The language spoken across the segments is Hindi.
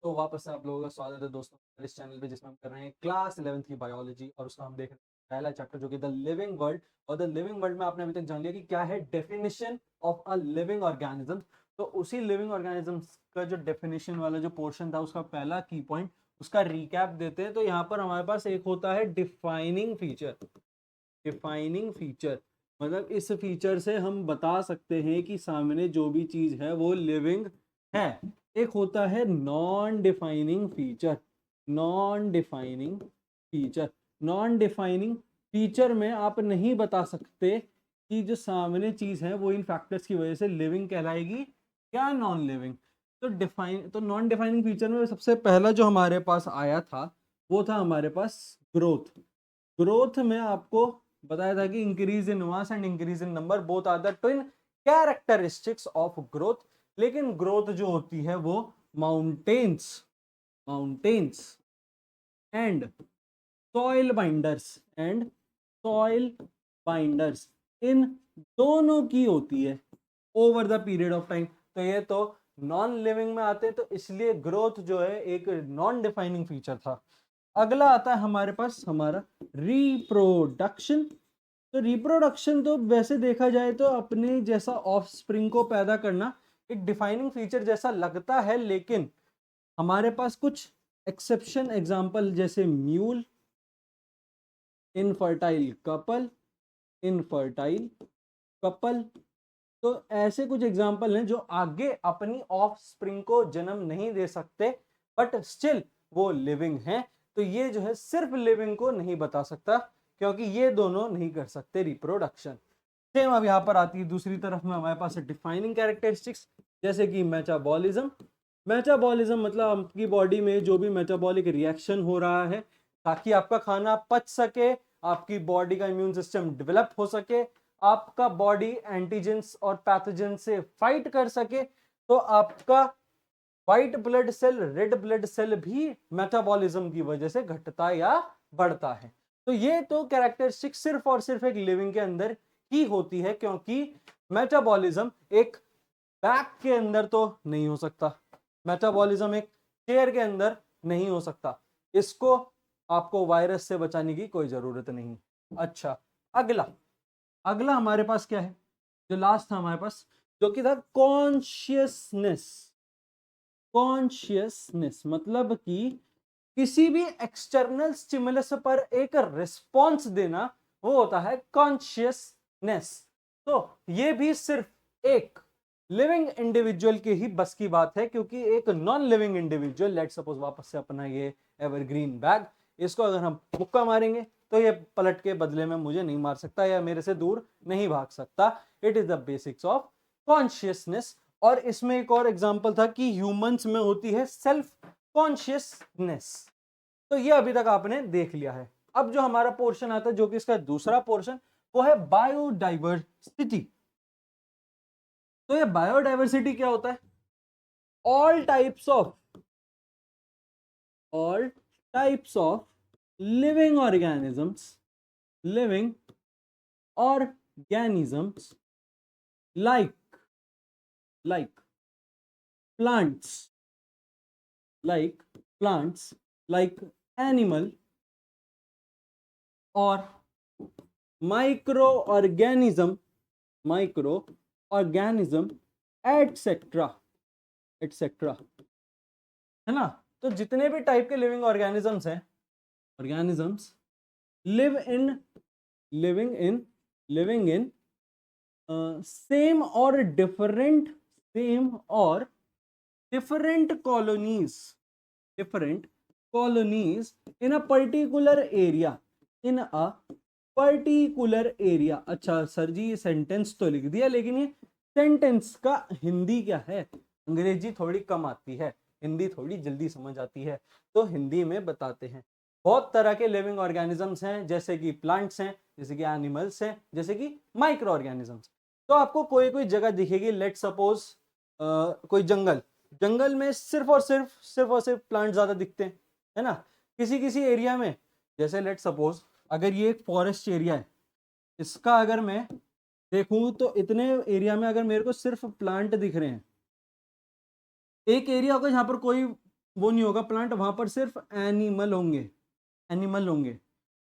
तो वापस से आप लोगों का स्वागत है दोस्तों इस चैनल पे, जिसमें हम कर रहे हैं क्लास 11th की बायोलॉजी और उसका हम देख रहे हैं पहला चैप्टर जो कि द लिविंग वर्ल्ड। और द लिविंग वर्ल्ड में आपने अभी तक जान लिया कि क्या है definition of a living organism. तो उसी लिविंग ऑर्गेनिज्म का जो डेफिनेशन वाला जो पोर्शन था उसका पहला की पॉइंट उसका रिकैप देते हैं। तो यहाँ पर हमारे पास एक होता है डिफाइनिंग फीचर। डिफाइनिंग फीचर मतलब इस फीचर से हम बता सकते हैं कि सामने जो भी चीज है वो लिविंग है। एक होता है non defining feature. Non defining feature non defining feature में आप नहीं बता सकते कि जो सामने चीज है वो इन फैक्टर्स की वजह से लिविंग कहलाएगी क्या नॉन लिविंग। तो नॉन डिफाइनिंग फीचर में सबसे पहला जो हमारे पास आया था वो था हमारे पास ग्रोथ। ग्रोथ में आपको बताया था कि increase in mass and increase in number both are the twin characteristics of growth. लेकिन ग्रोथ जो होती है वो mountains mountains and soil binders इन दोनों की होती है over the period of time. तो ये तो नॉन लिविंग में आते हैं, तो इसलिए ग्रोथ जो है एक नॉन डिफाइनिंग फीचर था। अगला आता है हमारे पास हमारा रिप्रोडक्शन। तो रिप्रोडक्शन तो वैसे देखा जाए तो अपने जैसा ऑफस्प्रिंग को पैदा करना एक डिफाइनिंग फीचर जैसा लगता है, लेकिन हमारे पास कुछ एक्सेप्शन एग्जांपल जैसे mule, infertile couple, infertile couple. तो ऐसे कुछ एग्जांपल हैं जो आगे अपनी ऑफस्प्रिंग को जन्म नहीं दे सकते बट स्टिल वो लिविंग हैं। तो ये जो है सिर्फ लिविंग को नहीं बता सकता क्योंकि ये दोनों नहीं कर सकते रिप्रोडक्शन। सेम अब यहाँ पर आती है दूसरी तरफ में हमारे पास डिफाइनिंग कैरेक्टरिस्टिक्स जैसे कि मेटाबॉलिज्म। मेटाबॉलिज्म मतलब आपकी बॉडी में जो भी मेटाबॉलिक रिएक्शन हो रहा है ताकि आपका खाना पच सके, आपकी बॉडी का इम्यून सिस्टम डेवलप हो सके, आपका बॉडी एंटीजेंस और पैथोजन से फाइट कर सके। तो आपका white blood cell red blood cell भी मेटाबॉलिज्म की वजह से घटता या बढ़ता है। तो ये तो कैरेक्टरिस्टिक सिर्फ और सिर्फ एक लिविंग के अंदर ही होती है, क्योंकि मेटाबॉलिज्म एक बैग के अंदर तो नहीं हो सकता, मेटाबॉलिज्म एक चेयर के अंदर नहीं हो सकता। इसको आपको वायरस से बचाने की कोई जरूरत नहीं। अच्छा, अगला अगला हमारे पास क्या है, जो लास्ट था हमारे पास जो कि था कॉन्शियसनेस। कॉन्शियसनेस मतलब कि किसी भी एक्सटर्नल स्टिमुलस पर एक रिस्पॉन्स देना वो होता है कॉन्शियसनेस। तो ये भी सिर्फ एक लिविंग इंडिविजुअल के ही बस की बात है, क्योंकि एक non living individual, let suppose वापस से अपना ये एवरग्रीन बैग, इसको अगर हम मुक्का मारेंगे तो ये पलट के बदले में मुझे नहीं मार सकता या मेरे से दूर नहीं भाग सकता। It is the basics of consciousness. और इसमें एक और एग्जांपल था कि ह्यूमंस में होती है सेल्फ कॉन्शियसनेस। तो ये अभी तक आपने देख लिया है। अब जो हमारा पोर्शन आता है जो कि इसका दूसरा पोर्शन वो है बायोडाइवर्सिटी। तो ये बायोडाइवर्सिटी क्या होता है? All types of all types of living organisms living organisms like like plants like plants like animal or microorganism microorganism etc etc, है ना। तो जितने भी टाइप के लिविंग ऑर्गेनिजम्स हैं, organisms live in living in living in same और different colonies in a particular area. अच्छा सर जी ये सेंटेंस तो लिख दिया, लेकिन ये सेंटेंस का हिंदी क्या है? अंग्रेजी थोड़ी कम आती है, हिंदी थोड़ी जल्दी समझ आती है, तो हिंदी में बताते हैं। बहुत तरह के लिविंग ऑर्गेनिजम्स हैं, जैसे कि प्लांट्स हैं, जैसे कि एनिमल्स हैं, जैसे कि माइक्रो ऑर्गेनिजम्स। तो आपको कोई कोई जगह दिखेगी, लेट सपोज कोई जंगल में सिर्फ और सिर्फ प्लांट ज्यादा दिखते हैं, है ना। किसी किसी एरिया में, जैसे लेट सपोज अगर ये एक फॉरेस्ट एरिया है, इसका अगर मैं देखूं तो इतने एरिया में अगर मेरे को सिर्फ प्लांट दिख रहे हैं, एक एरिया होगा जहां पर कोई वो नहीं होगा प्लांट, वहां पर सिर्फ एनिमल होंगे, एनिमल होंगे।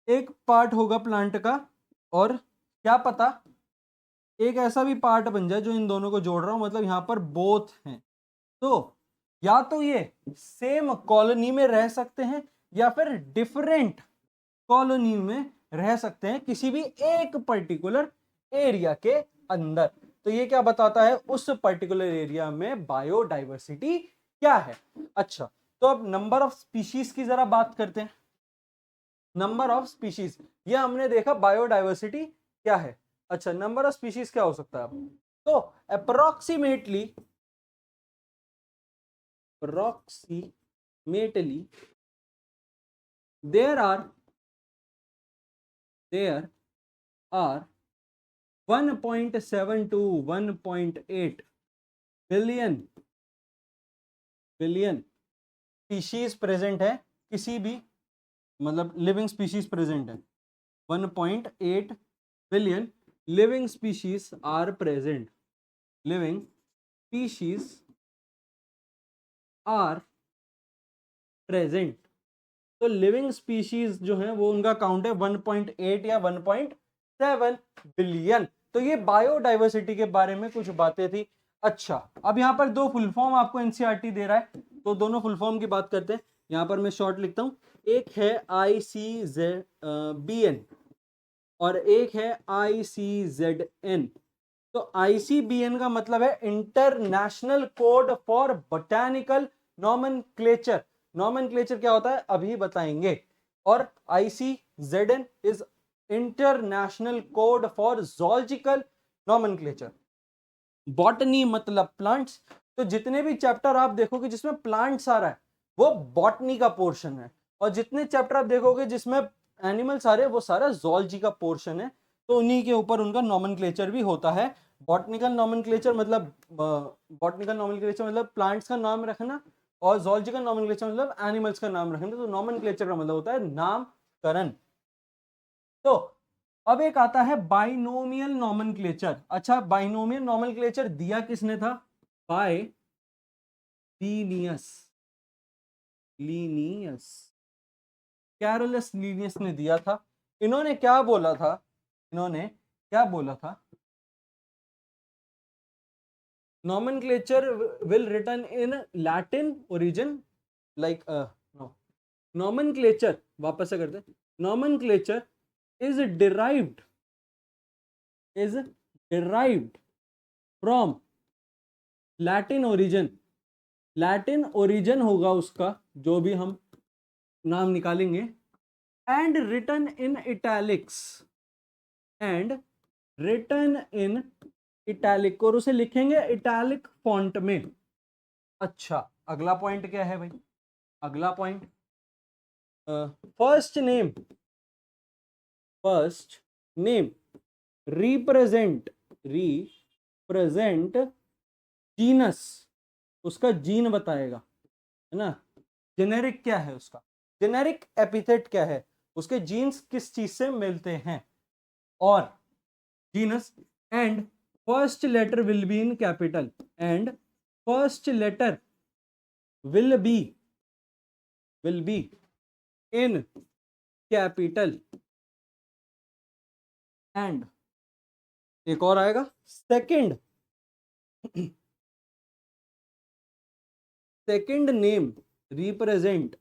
एक पार्ट होगा प्लांट का, और क्या पता एक ऐसा भी पार्ट बन जाए जो इन दोनों को जोड़ रहा हूं, मतलब यहाँ पर बोथ हैं। तो या तो ये सेम कॉलोनी में रह सकते हैं या फिर डिफरेंट कॉलोनी में रह सकते हैं किसी भी एक पर्टिकुलर एरिया के अंदर। तो ये क्या बताता है, उस पर्टिकुलर एरिया में बायोडाइवर्सिटी क्या है। अच्छा, तो अब नंबर ऑफ स्पीशीज की जरा बात करते हैं। नंबर ऑफ स्पीशीज, ये हमने देखा बायोडाइवर्सिटी क्या है। अच्छा, नंबर ऑफ स्पीशीज क्या हो सकता है अब, तो approximately there are 1.7 to 1.8 billion species present है, किसी भी मतलब लिविंग स्पीशीज प्रेजेंट है। 1.8 billion living species are present, living species are present. तो लिविंग स्पीशीज जो है वो उनका काउंट है 1.8 या 1.7 बिलियन। तो ये बायोडाइवर्सिटी के बारे में कुछ बातें थी। अच्छा, अब यहाँ पर दो फुल फॉर्म आपको एनसीईआरटी दे रहा है, तो दोनों फुल फॉर्म की बात करते हैं। यहाँ पर मैं शॉर्ट लिखता हूँ, एक है ICZBN और एक है ICZN। तो ICBN का मतलब है international code for botanical nomenclature. Nomenclature क्या होता है अभी बताएंगे। और ICZN is international code for zoological nomenclature. Botany मतलब प्लांट्स, तो जितने भी चैप्टर आप देखोगे जिसमें प्लांट्स आ रहा है वो बॉटनी का पोर्शन है, और जितने चैप्टर आप देखोगे जिसमें एनिमल्स आ रहे हैं वो सारा zoology का पोर्शन है। तो उन्हीं के ऊपर उनका नॉमेनक्लेचर भी होता है। बॉटनिकल नॉमेनक्लेचर मतलब प्लांट्स का नाम रखना, और zoological नॉमेनक्लेचर मतलब एनिमल्स का नाम रखना। तो नॉमेनक्लेचर का मतलब होता है नामकरण। तो अब एक आता है बाइनोमियल नॉमेनक्लेचर। अच्छा, बाइनोमियल नॉमेनक्लेचर दिया किसने था, by Linnaeus, Linnaeus Carolus Linnaeus ने दिया था। इन्होंने क्या बोला था, इन्होंने क्या बोला था, nomenclature will written in Latin origin, like no, nomenclature वापस से करते, nomenclature is derived is derived from Latin origin. Latin origin होगा उसका जो भी हम नाम निकालेंगे, and written in italics, and written in italic, और उसे लिखेंगे इटैलिक फॉन्ट में। अच्छा, अगला पॉइंट क्या है भाई, अगला point first name, first name represent genus, उसका जीन बताएगा, है ना। जेनेरिक क्या है उसका, जेनेरिक एपिथेट क्या है, उसके जीन्स किस चीज से मिलते हैं, और genus, and first letter will be in capital, and first letter will be in capital, and एक और आएगा second name represent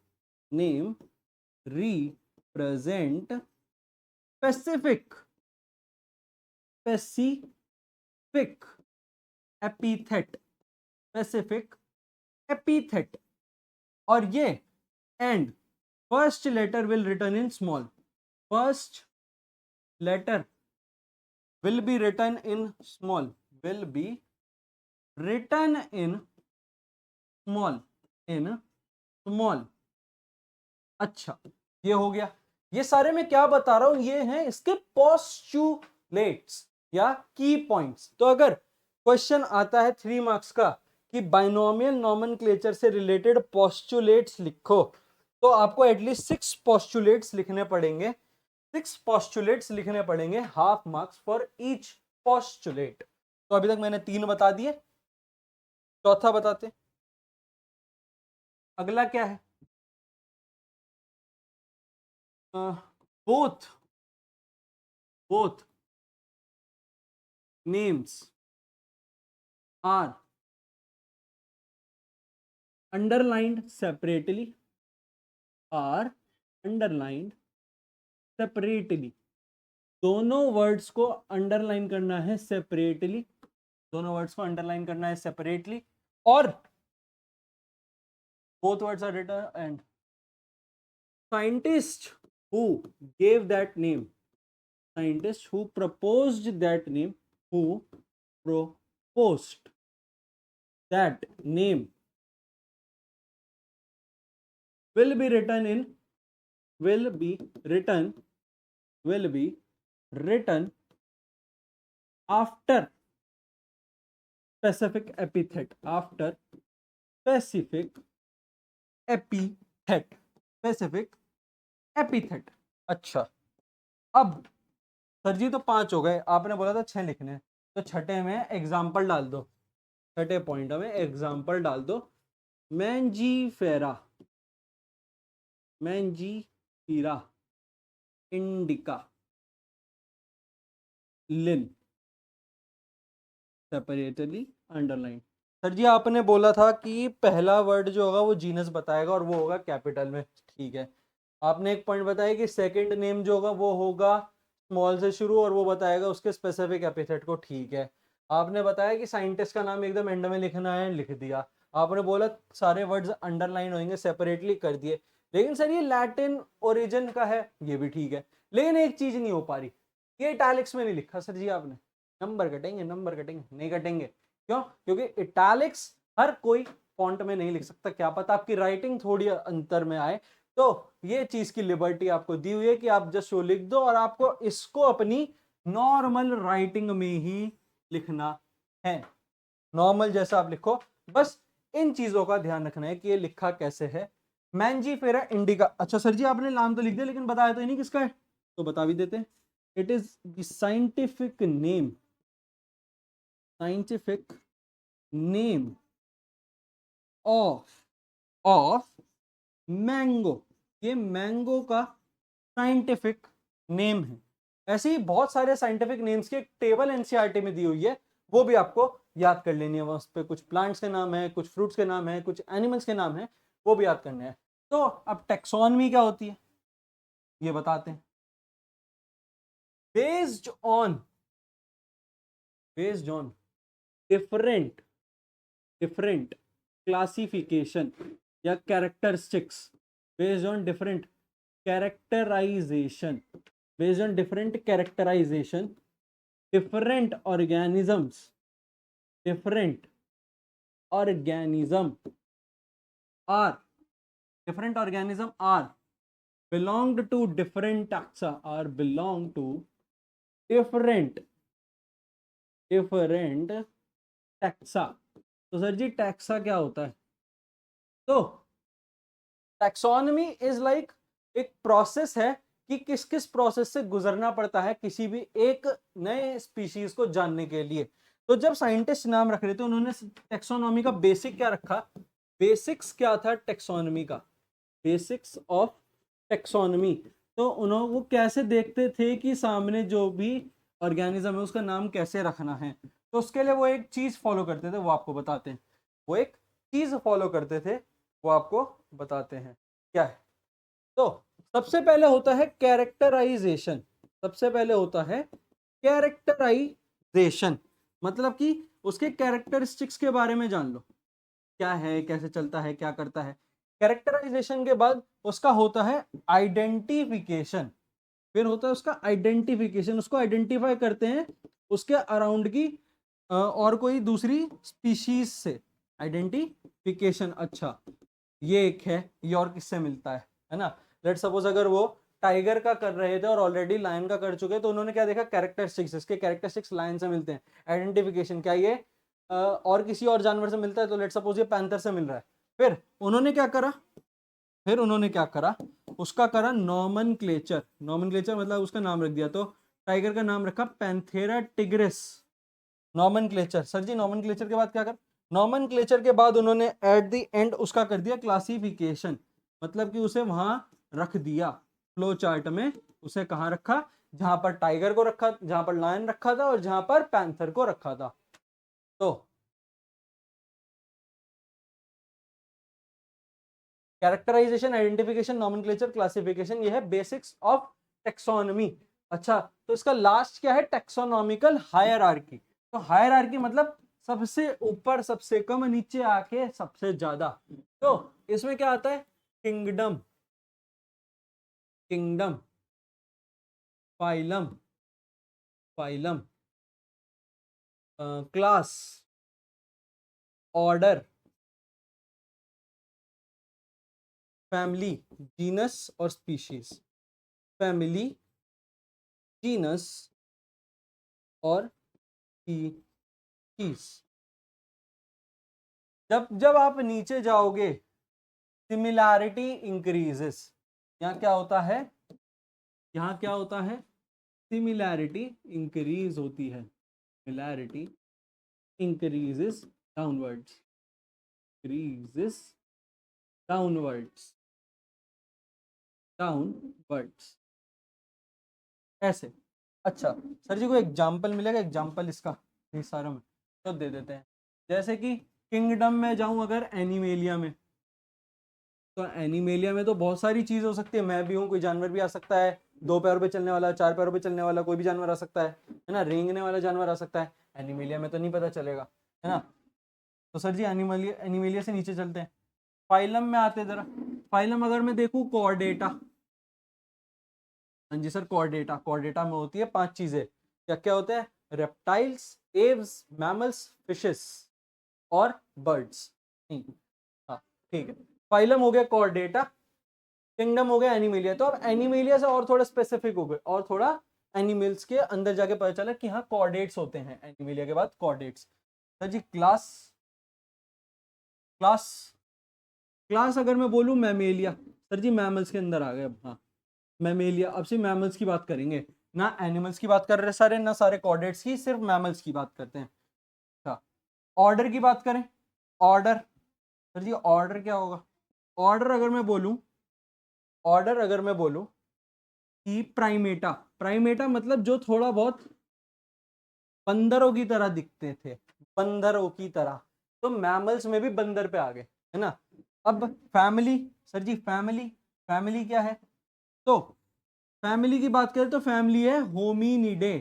specific epithet, specific epithet, और ये and first letter will written in small, first letter will be written in small, will be written in small। अच्छा, ये हो गया। ये सारे मैं क्या बता रहा हूं, ये हैं इसके पोस्टुलेट्स या की पॉइंट्स। तो अगर क्वेश्चन आता है 3 मार्क्स का कि बाइनोमियल नॉमेनक्लेचर से रिलेटेड पोस्टुलेट्स लिखो, तो आपको एटलीस्ट 6 पोस्टुलेट्स लिखने पड़ेंगे, 6 पोस्टुलेट्स लिखने पड़ेंगे, half marks for each postulate. तो अभी तक मैंने 3 बता दिए, चौथा बताते अगला क्या है? Both names are underlined separately, are underlined separately. दोनों वर्ड्स को अंडरलाइन करना है सेपरेटली, दोनों वर्ड्स को अंडरलाइन करना है सेपरेटली, और both words are written, and scientist who gave that name, scientist who proposed that name, who proposed that name will be written in, will be written, will be written after specific epithet, after specific epithet, specific epithet। अच्छा, अब सर जी तो 5 हो गए, आपने बोला था 6 लिखने हैं, तो छठे में एग्जाम्पल डाल दो, छठे पॉइंट में एग्जाम्पल डाल दो। Mangifera, Mangifera indica Linn separately underline. Sir ji आपने बोला था कि पहला वर्ड जो होगा वो जीनस बताएगा और वो होगा कैपिटल में, ठीक है। आपने एक पॉइंट बताया कि सेकंड नेम जो होगा वो होगा स्मॉल से शुरू और वो बताएगा उसके स्पेसिफिक एपिथेट को, ठीक है। आपने बताया कि साइंटिस्ट का नाम एकदम एंड में लिखना है, लिख दिया। आपने बोला सारे वर्ड्स अंडरलाइन होंगे, सेपरेटली कर दिए। लेकिन सर ये लैटिन ओरिजिन का है, ये भी ठीक है, लेकिन एक चीज नहीं हो पा रही, ये इटैलिक्स में नहीं लिखा सर जी आपने। नंबर कटेंगे, नंबर कटेंगे, नहीं कटेंगे। क्यों? क्योंकि इटैलिक्स हर कोई फॉन्ट में नहीं लिख सकता, क्या पता आपकी राइटिंग थोड़ी अंतर में आए, तो ये चीज की लिबर्टी आपको दी हुई है कि आप जस्ट वो लिख दो और आपको इसको अपनी नॉर्मल राइटिंग में ही लिखना है, नॉर्मल जैसा आप लिखो, बस इन चीजों का ध्यान रखना है कि ये लिखा कैसे है। Mangifera indica. अच्छा सर जी आपने नाम तो लिख दिया लेकिन बताया तो नहीं किसका है, तो बता भी देते हैं। It is the scientific name, scientific name of mango. ये मैंगो का साइंटिफिक नेम है। ऐसे ही बहुत सारे साइंटिफिक नेम्स की एक टेबल एनसीईआरटी में दी हुई है, वो भी आपको याद कर लेनी है। उस पे कुछ प्लांट्स के नाम है, कुछ फ्रूट्स के नाम है, कुछ एनिमल्स के नाम है, वो भी याद करने हैं। तो अब टेक्सोनमी क्या होती है ये बताते हैं। बेस्ड ऑन डिफरेंट क्लासिफिकेशन या characteristics, based on different characterization, based on different characterization, different organism are belonged to different taxa, are belong to different taxa। तो सर जी टैक्सा क्या होता है? तो टैक्सोनॉमी इज लाइक एक प्रोसेस है कि किस किस प्रोसेस से गुजरना पड़ता है किसी भी एक नए स्पीशीज को जानने के लिए। तो जब साइंटिस्ट नाम रख रहे थे उन्होंने टैक्सोनॉमी का बेसिक क्या रखा, बेसिक्स क्या था टैक्सोनॉमी का, बेसिक्स ऑफ टैक्सोनॉमी। तो उन्होंने वो कैसे देखते थे कि सामने जो भी ऑर्गेनिज्म है उसका नाम कैसे रखना है, तो उसके लिए वो एक चीज फॉलो करते थे, वो आपको बताते हैं। वो एक चीज फॉलो करते थे, वो आपको बताते हैं क्या है। तो सबसे पहले होता है कैरेक्टराइजेशन, सबसे पहले होता है कैरेक्टराइजेशन, मतलब कि उसके कैरेक्टरिस्टिक्स के बारे में जान लो, क्या है, कैसे चलता है, क्या करता है। कैरेक्टराइजेशन के बाद उसका होता है आइडेंटिफिकेशन, फिर होता है उसका आइडेंटिफिकेशन, उसको आइडेंटिफाई करते हैं उसके अराउंड की और कोई दूसरी स्पीशीज से, आइडेंटिफिकेशन। अच्छा ये एक है, ये और किससे मिलता है ना। लेट सपोज अगर वो टाइगर का कर रहे थे और ऑलरेडी लायन का कर चुके, तो उन्होंने क्या देखा, कैरेक्टरिस्टिक्स, इसके कैरेक्टरिस्टिक्स लायन से मिलते हैं। आइडेंटिफिकेशन, क्या ये और किसी और जानवर से मिलता है, तो लेट सपोज ये पैंथर से मिल रहा है। फिर उन्होंने क्या करा, उसका करा नॉमेनक्लेचर, नॉमेनक्लेचर मतलब उसका नाम रख दिया। तो टाइगर का नाम रखा पैंथेरा टिग्रिस, नॉमेनक्लेचर। सर जी नॉमेनक्लेचर के बाद क्या कर, नॉमेनक्लेचर के बाद उन्होंने एट द एंड उसका कर दिया क्लासिफिकेशन, मतलब कि उसे वहां रख दिया फ्लो चार्ट में, उसे कहाँ रखा, जहां पर टाइगर को रखा, जहां पर लायन रखा था और जहां पर पैंथर को रखा था। तो कैरेक्टराइजेशन, आइडेंटिफिकेशन, नॉमेनक्लेचर, क्लासिफिकेशन, ये है बेसिक्स ऑफ टेक्सोनॉमी। अच्छा, तो इसका लास्ट क्या है, टेक्सोनॉमिकल हायरार्की। तो हायरार्की मतलब सबसे ऊपर सबसे कम, नीचे आके सबसे ज्यादा। तो इसमें क्या आता है, kingdom, kingdom, phylum, phylum, class, order, family, genus और स्पीशीज। फैमिली, जीनस और स्पीशीज। जब जब आप नीचे जाओगे, सिमिलैरिटी इंक्रीजेस। यहाँ क्या होता है, यहाँ क्या होता है, सिमिलैरिटी इंक्रीज होती है, similarity increases downwards, increases downwards, downwards ऐसे। अच्छा सर जी, को एग्जाम्पल मिलेगा, एग्जाम्पल इसका इस सारा में तो दे देते हैं। जैसे कि किंगडम में जाऊं अगर एनिमेलिया में, तो एनिमेलिया में तो बहुत सारी चीज हो सकती है, मैं भी हूँ, कोई जानवर भी आ सकता है, 2 पैरों पे चलने वाला, 4 पैरों पे चलने वाला कोई भी जानवर आ सकता है ना, रेंगने वाला जानवर आ सकता है। एनिमेलिया में तो नहीं पता चलेगा, है ना। तो सर जी एनिमेलिया, एनिमेलिया से नीचे चलते हैं, फाइलम में आते हैं जरा। फाइलम अगर मैं देखूं, कॉर्डेटा, हाँ जी सर, कॉर्डेटा, कॉर्डेटा में होती है 5 चीजें। क्या क्या होते हैं, रेप्टाइल्स, एव्स, मैमल्स, फिशेस और बर्ड्स। हाँ ठीक है, फाइलम हो गया कॉर्डेटा, किंगडम हो गया एनिमेलिया। तो अब एनिमेलिया से और थोड़ा स्पेसिफिक हो गए, और थोड़ा एनिमल्स के अंदर जाके पता चला कि हाँ कॉर्डेट्स होते हैं, एनिमेलिया के बाद कॉर्डेट्स। सर जी क्लास, क्लास, क्लास अगर मैं बोलूँ मैमेलिया, सर जी मैमल्स के अंदर आ गए अब, हाँ मैमेलिया। अब सिर्फ मैमल्स की बात करेंगे, ना एनिमल्स की बात कर रहे सारे, ना सारे कॉर्डेट्स की, सिर्फ मैमल्स की बात करते हैं। अच्छा, ऑर्डर की बात करें, ऑर्डर, सर जी ऑर्डर क्या होगा, ऑर्डर अगर मैं बोलूं, ऑर्डर अगर मैं बोलूं कि प्राइमेटा, प्राइमेटा मतलब जो थोड़ा बहुत बंदरों की तरह दिखते थे, बंदरों की तरह, तो मैमल्स में भी बंदर पे आ गए, है ना। अब फैमिली, सर जी फैमिली, फैमिली क्या है, तो फैमिली की बात करें तो फैमिली है होमिनिडे,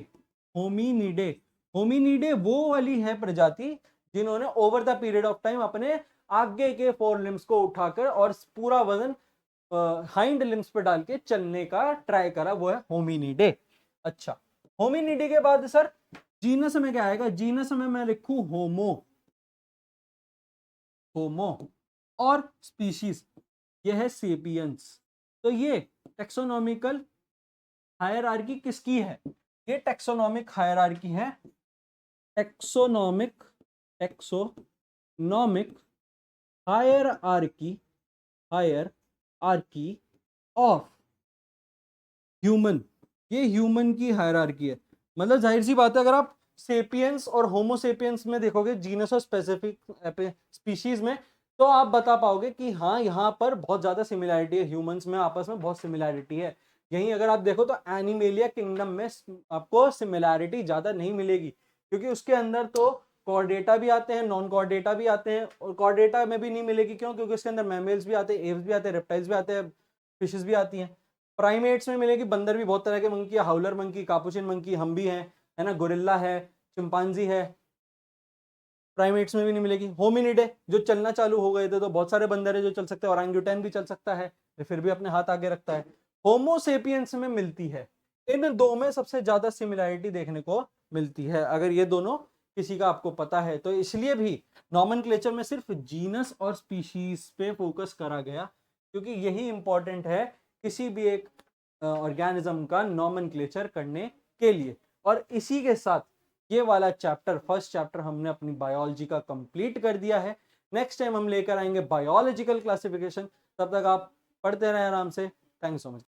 होमिनिडे। होमिनिडे वो वाली है प्रजाति जिन्होंने over the period of time अपने आगे के 4 लिम्स को उठाकर और पूरा वजन हाइंड लिम्स पे डाल के चलने का ट्राई करा, वो है होमिनिडे। अच्छा, होमिनिडे के बाद सर जीनस में क्या आएगा, जीनस में मैं लिखूं होमो, होमो, और स्पीशीज ये है सेपियंस। तो ये टेक्सोनॉमिकल हायरार्की किसकी है, ये टेक्सोनॉमिक हायरार्की है, taxonomic, taxonomic hierarchy, hierarchy of human, ये ह्यूमन की हायरार्की है। मतलब जाहिर सी बात है, अगर आप सेपियंस और होमोसेपियंस में देखोगे, जीनस और स्पेसिफिक स्पीशीज में, तो आप बता पाओगे कि हाँ यहाँ पर बहुत ज्यादा सिमिलैरिटी है, ह्यूमंस में आपस में बहुत सिमिलैरिटी है। यहीं अगर आप देखो तो एनिमेलिया किंगडम में आपको सिमिलैरिटी ज्यादा नहीं मिलेगी, क्योंकि उसके अंदर तो कॉर्डेटा भी आते हैं, नॉन कॉर्डेटा भी आते हैं, और कॉर्डेटा में भी नहीं मिलेगी, क्यों, क्योंकि उसके अंदर मैमल्स भी आते हैं, एव्स भी आते हैं, रेप्टाइल्स भी आते हैं, फिशेस भी आती हैं। प्राइमेट्स में मिलेगी, बंदर भी बहुत तरह के मंकी है, हाउलर मंकी, कापुचिन मंकी, हम भी हैं, है ना, गोरिल्ला है, चिंपांजी है, प्राइमेट्स में भी नहीं मिलेगी। होमिनिडे जो चलना चालू हो गए थे, तो बहुत सारे बंदर है जो चल सकते हैं, ओरांगुटैन भी चल सकता है, फिर भी अपने हाथ आगे रखता है। होमोसेपियंस में मिलती है, इन दो में सबसे ज्यादा सिमिलैरिटी देखने को मिलती है, अगर ये दोनों किसी का आपको पता है तो। इसलिए भी नॉमेनक्लेचर में सिर्फ जीनस और स्पीशीज पे फोकस करा गया, क्योंकि यही इंपॉर्टेंट है किसी भी एक ऑर्गेनिज्म का नॉमेनक्लेचर करने के लिए। और इसी के साथ ये वाला चैप्टर, फर्स्ट चैप्टर हमने अपनी बायोलॉजी का कंप्लीट कर दिया है। नेक्स्ट टाइम हम लेकर आएंगे बायोलॉजिकल क्लासिफिकेशन। तब तक आप पढ़ते रहें आराम से। Thanks so much.